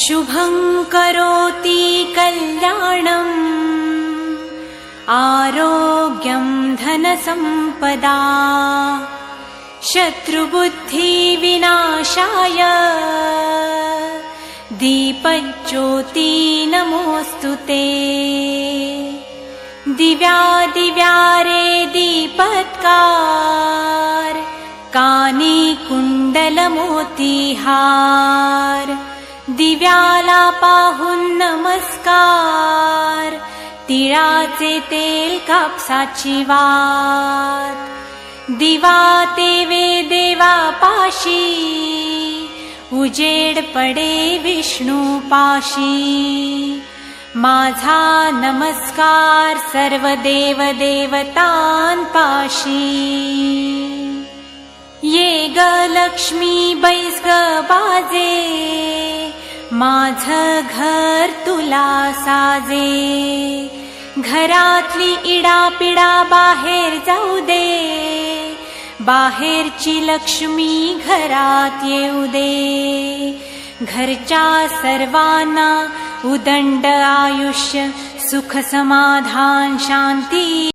शुभं करोति कल्याणम् आरोग्यं धनसम्पदा शत्रुबुद्धिविनाशाय दीपज्योति नमोऽस्तुते। दिव्यादिव्यारे दीपत्कार कानी कुंडलमोतीहार दिव्याला पाहून नमस्कार तिळाचे तेल कापसाची वात दिवा तेवे देवा पाशी उजेड पडे विष्णू पाशी माझा नमस्कार सर्व देव देवतांपाशी ये ग लक्ष्मी बैस ग बाजे माझं घर तुला साजे घरातली इडापिडा बाहेर जाऊ दे बाहेरची लक्ष्मी घरात येऊ दे घरच्या सर्वांना उदंड आयुष्य सुख समाधान शांती